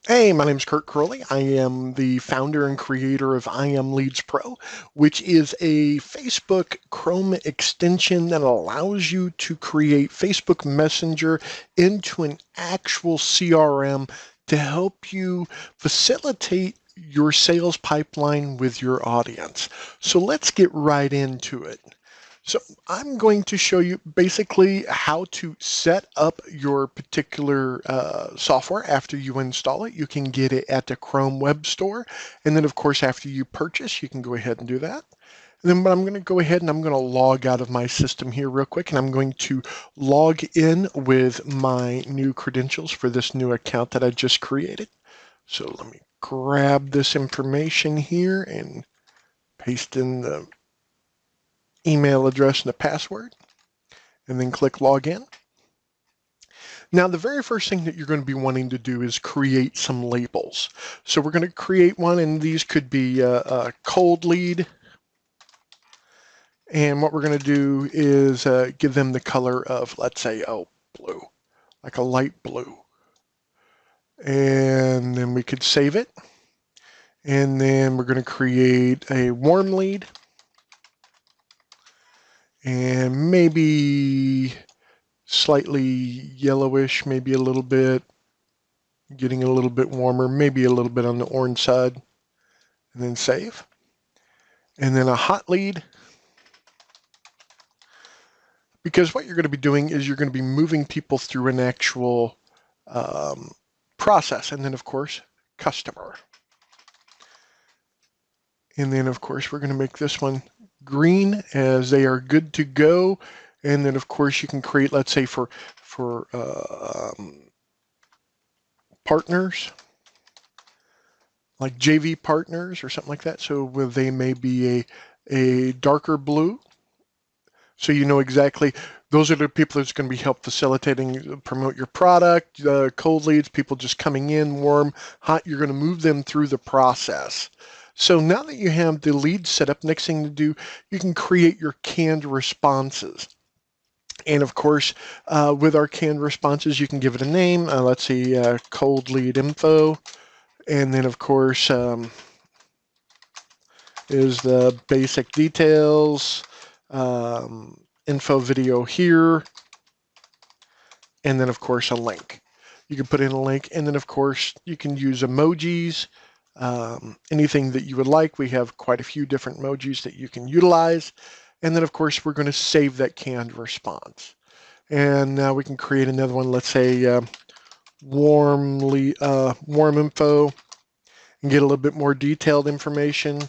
Hey, my name is Kurt Crowley. I am the founder and creator of IMLeadsPro, which is a Facebook Chrome extension that allows you to create Facebook Messenger into an actual CRM to help you facilitate your sales pipeline with your audience. So let's get right into it. So I'm going to show you basically how to set up your particular software after you install it. You can get it at the Chrome Web Store. And then, of course, after you purchase, you can go ahead and do that. And then I'm going to go ahead and I'm going to log out of my system here real quick. And I'm going to log in with my new credentials for this new account that I just created. So let me grab this information here and paste in the email address and a password, and then click login. Now, the very first thing that you're going to be wanting to do is create some labels. So we're going to create one, and these could be a cold lead. And what we're going to do is give them the color of, let's say, blue, like a light blue. And then we could save it. And then we're going to create a warm lead. And maybe slightly yellowish, maybe a little bit, getting a little bit warmer, maybe a little bit on the orange side, and then save. And then a hot lead, because what you're going to be doing is you're going to be moving people through an actual process. And then, of course, customer. And then, of course, we're going to make this one green as they are good to go. And then, of course, you can create, let's say, for partners, like JV partners or something like that. So they may be a darker blue. So you know exactly, those are the people that's going to be help facilitating, promote your product. Cold leads, people just coming in, warm, hot, you're going to move them through the process. So now that you have the lead set up, next thing to do, you can create your canned responses. And of course, with our canned responses, you can give it a name. Let's see, cold lead info. And then, of course, is the basic details, info video here, and then, of course, a link. You can put in a link, and then, of course, you can use emojis. Anything that you would like. We have quite a few different emojis that you can utilize. And then, of course, we're going to save that canned response. And now we can create another one, let's say warm info, and get a little bit more detailed information.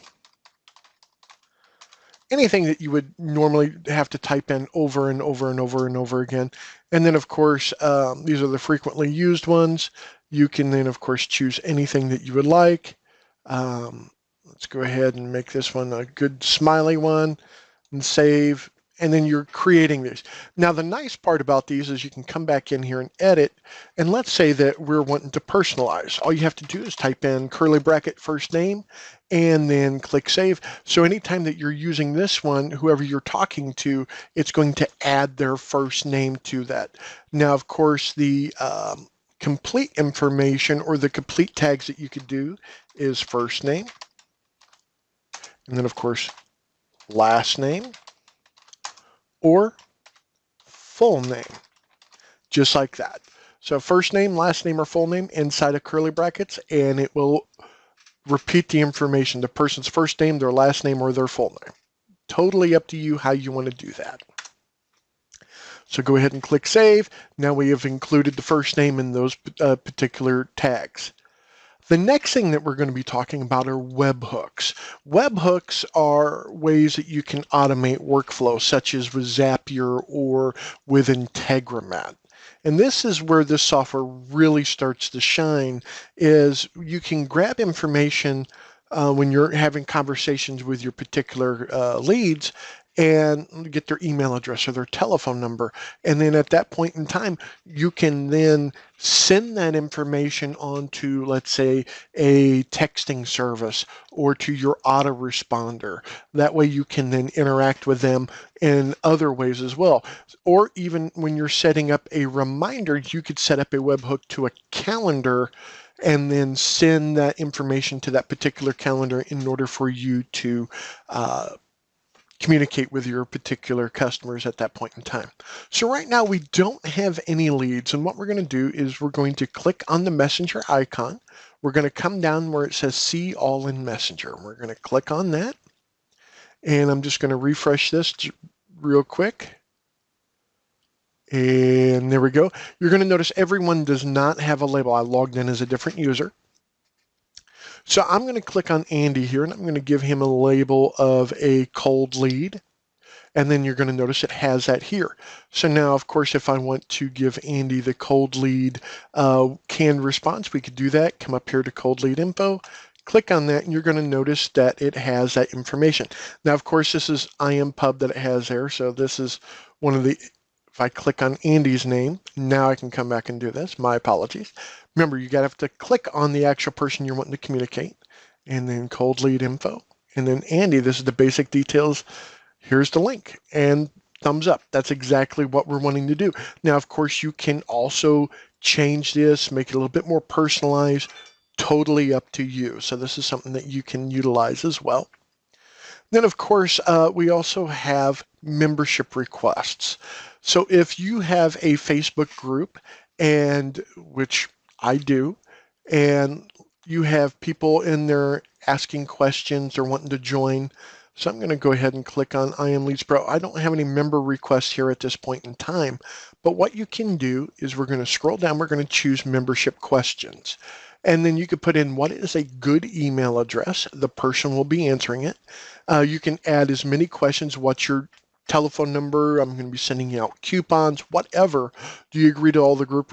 Anything that you would normally have to type in over and over and over and over again. And then, of course, these are the frequently used ones. You can then, of course, choose anything that you would like. Let's go ahead and make this one a good smiley one and save. And then you're creating these. Now, the nice part about these is you can come back in here and edit. And let's say that we're wanting to personalize. All you have to do is type in curly bracket first name and then click save. So anytime that you're using this one, whoever you're talking to, it's going to add their first name to that. Now, of course, the complete information or the complete tags that you could do is first name. And then, of course, last name or full name, just like that. So first name, last name, or full name inside of curly brackets, and it will repeat the information, the person's first name, their last name, or their full name. Totally up to you how you want to do that. So go ahead and click save. Now we have included the first name in those particular tags. The next thing that we're going to be talking about are webhooks. Webhooks are ways that you can automate workflow, such as with Zapier or with Integromat. And this is where this software really starts to shine, is you can grab information when you're having conversations with your particular leads, and get their email address or their telephone number. And then at that point in time, you can then send that information on to, let's say, a texting service or to your autoresponder. That way you can then interact with them in other ways as well. Or even when you're setting up a reminder, you could set up a webhook to a calendar and then send that information to that particular calendar in order for you to communicate with your particular customers at that point in time. So right now we don't have any leads, and what we're going to do is we're going to click on the messenger icon. We're going to come down where it says see all in messenger. We're going to click on that, and I'm just going to refresh this real quick. And there we go. You're going to notice everyone does not have a label. I logged in as a different user. So I'm going to click on Andy here, and I'm going to give him a label of a cold lead. And then you're going to notice it has that here. So now, of course, if I want to give Andy the cold lead canned response, we could do that. Come up here to cold lead info, click on that, and you're going to notice that it has that information. Now, of course, this is IMPub that it has there. So this is one of the, if I click on Andy's name, now I can come back and do this. My apologies. Remember, you got to have to click on the actual person you're wanting to communicate, and then cold lead info, and then Andy. This is the basic details. Here's the link, and thumbs up. That's exactly what we're wanting to do. Now, of course, you can also change this, make it a little bit more personalized, totally up to you. So this is something that you can utilize as well. Then, of course, we also have membership requests. So if you have a Facebook group, and which I do, and you have people in there asking questions or wanting to join, so I'm going to go ahead and click on IMLeadsPro. I don't have any member requests here at this point in time, but what you can do is we're going to scroll down, we're going to choose membership questions. And then you could put in what is a good email address. The person will be answering it. You can add as many questions. What's your telephone number? I'm going to be sending you out coupons, whatever. Do you agree to all the group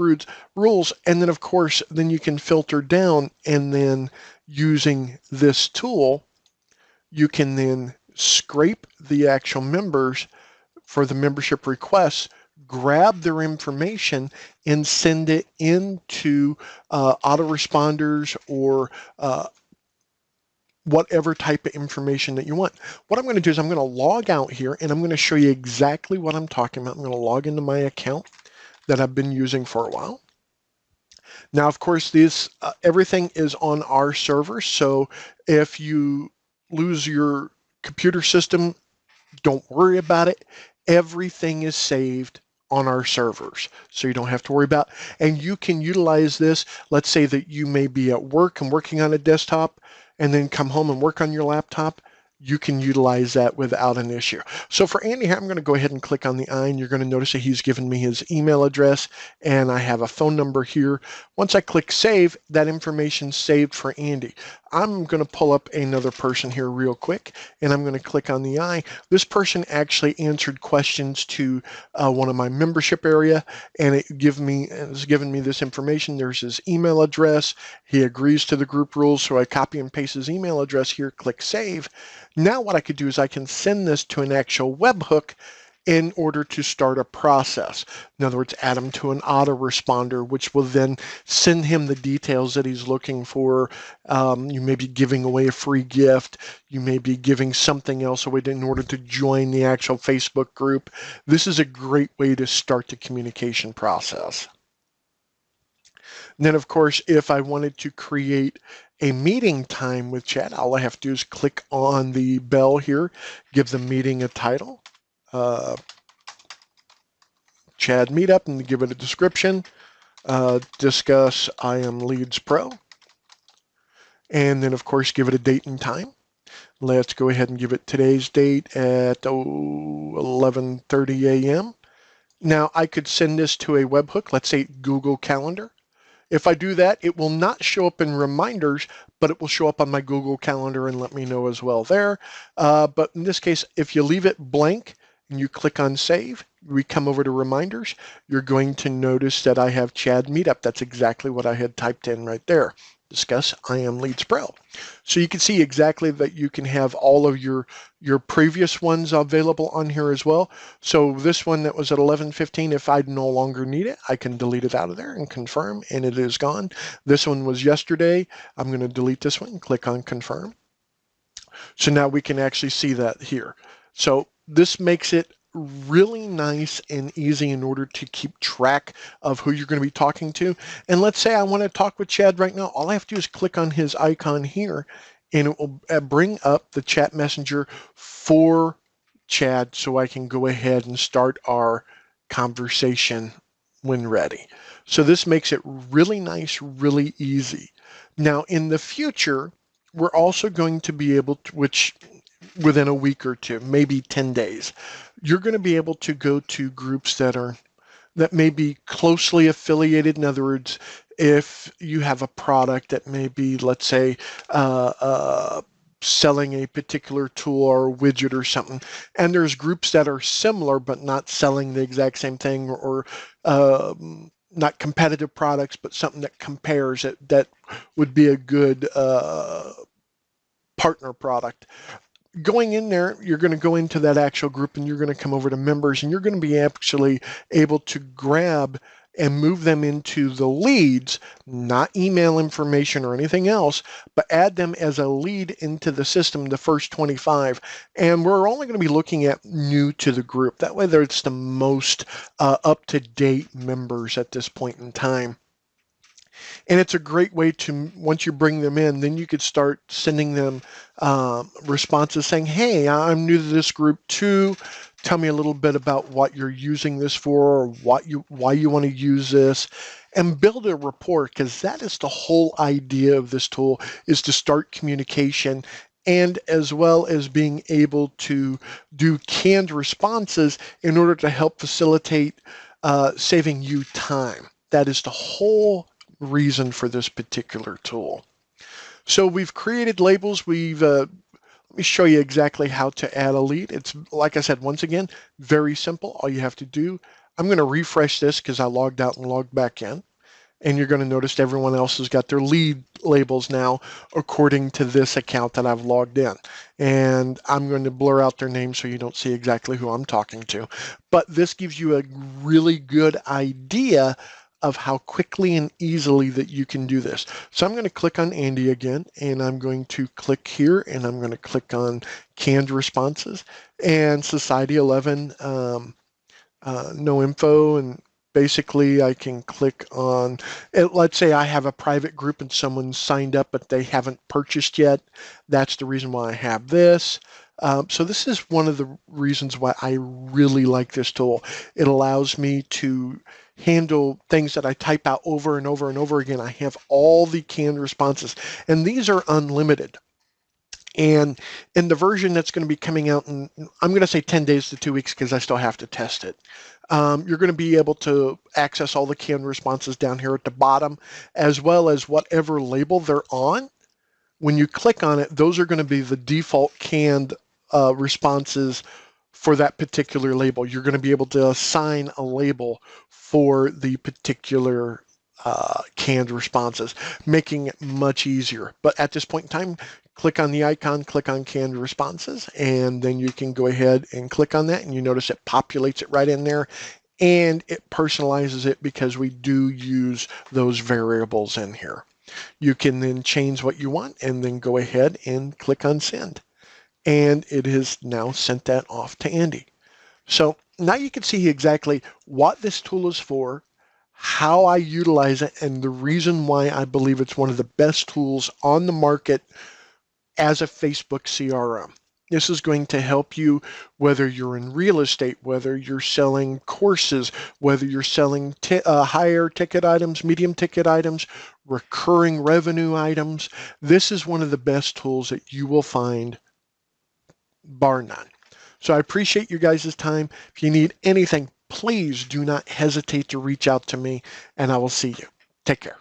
rules? And then, of course, then you can filter down, and then using this tool, you can then scrape the actual members for the membership requests, grab their information, and send it into autoresponders or whatever type of information that you want. What I'm going to do is I'm going to log out here, and I'm going to show you exactly what I'm talking about. I'm going to log into my account that I've been using for a while. Now, of course, this everything is on our server, so if you lose your computer system, don't worry about it. Everything is saved on our servers, so you don't have to worry about. And you can utilize this. Let's say that you may be at work and working on a desktop, and then come home and work on your laptop. You can utilize that without an issue. So for Andy here, I'm going to go ahead and click on the eye, and you're going to notice that he's given me his email address, and I have a phone number here. Once I click save, that information's saved for Andy. I'm going to pull up another person here real quick, and I'm going to click on the eye. This person actually answered questions to one of my membership area, and it's given me this information. There's his email address. He agrees to the group rules, so I copy and paste his email address here, click save. Now what I could do is I can send this to an actual webhook in order to start a process. In other words, add him to an autoresponder, which will then send him the details that he's looking for. You may be giving away a free gift. You may be giving something else away in order to join the actual Facebook group. This is a great way to start the communication process. And then, of course, if I wanted to create a meeting time with Chad, all I have to do is click on the bell here, give the meeting a title, Chad Meetup, and give it a description, discuss IMLeadsPro, and then, of course, give it a date and time. Let's go ahead and give it today's date at 11:30 a.m. Now, I could send this to a webhook, let's say Google Calendar. If I do that, it will not show up in reminders, but it will show up on my Google Calendar and let me know as well there. But in this case, if you leave it blank and you click on save, we come over to reminders, you're going to notice that I have Chad Meetup. That's exactly what I had typed in right there. Discuss IMLeadsPro. So you can see exactly that you can have all of your previous ones available on here as well. So this one that was at 11:15, if I no longer need it, I can delete it out of there and confirm, and it is gone. This one was yesterday. I'm going to delete this one and click on confirm. So now we can actually see that here. So this makes it really nice and easy in order to keep track of who you're going to be talking to. And let's say I want to talk with Chad right now. All I have to do is click on his icon here, and it will bring up the chat messenger for Chad so I can go ahead and start our conversation when ready. So this makes it really nice, really easy. Now in the future, we're also going to be able to, which within a week or two, maybe 10 days, you're going to be able to go to groups that may be closely affiliated. In other words, if you have a product that may be, let's say, selling a particular tool or widget or something, and there's groups that are similar but not selling the exact same thing, or not competitive products, but something that compares it, that would be a good partner product. Going in there, you're going to go into that actual group and you're going to come over to members, and you're going to be actually able to grab and move them into the leads, not email information or anything else, but add them as a lead into the system, the first 25. And we're only going to be looking at new to the group. That way it's the most up-to-date members at this point in time. And it's a great way to, once you bring them in, then you could start sending them responses saying, hey, I'm new to this group too. Tell me a little bit about what you're using this for, or why you want to use this, and build a rapport, because that is the whole idea of this tool, is to start communication, and as well as being able to do canned responses in order to help facilitate saving you time. That is the whole reason for this particular tool. So we've created labels. Let me show you exactly how to add a lead. It's, like I said, once again, very simple. All you have to do, I'm going to refresh this because I logged out and logged back in. And you're going to notice everyone else has got their lead labels now according to this account that I've logged in. And I'm going to blur out their names so you don't see exactly who I'm talking to. But this gives you a really good idea of how quickly and easily that you can do this. So I'm going to click on Andy again, and I'm going to click here, and I'm going to click on canned responses and Society 11, no info, and basically I can click on it. Let's say I have a private group and someone's signed up but they haven't purchased yet. That's the reason why I have this. So this is one of the reasons why I really like this tool. It allows me to handle things that I type out over and over and over again. I have all the canned responses, and these are unlimited. And in the version that's going to be coming out in, I'm going to say 10 days to 2 weeks because I still have to test it. You're going to be able to access all the canned responses down here at the bottom, as well as whatever label they're on. When you click on it, those are going to be the default canned responses for that particular label. You're going to be able to assign a label for the particular canned responses, making it much easier. But at this point in time, click on the icon, click on canned responses, and then you can go ahead and click on that, and you notice it populates it right in there, and it personalizes it because we do use those variables in here. You can then change what you want and then go ahead and click on send. And it has now sent that off to Andy. So now you can see exactly what this tool is for, how I utilize it, and the reason why I believe it's one of the best tools on the market as a Facebook CRM. This is going to help you whether you're in real estate, whether you're selling courses, whether you're selling higher ticket items, medium ticket items, recurring revenue items. This is one of the best tools that you will find, bar none. So I appreciate you guys' time. If you need anything, please do not hesitate to reach out to me, and I will see you. Take care.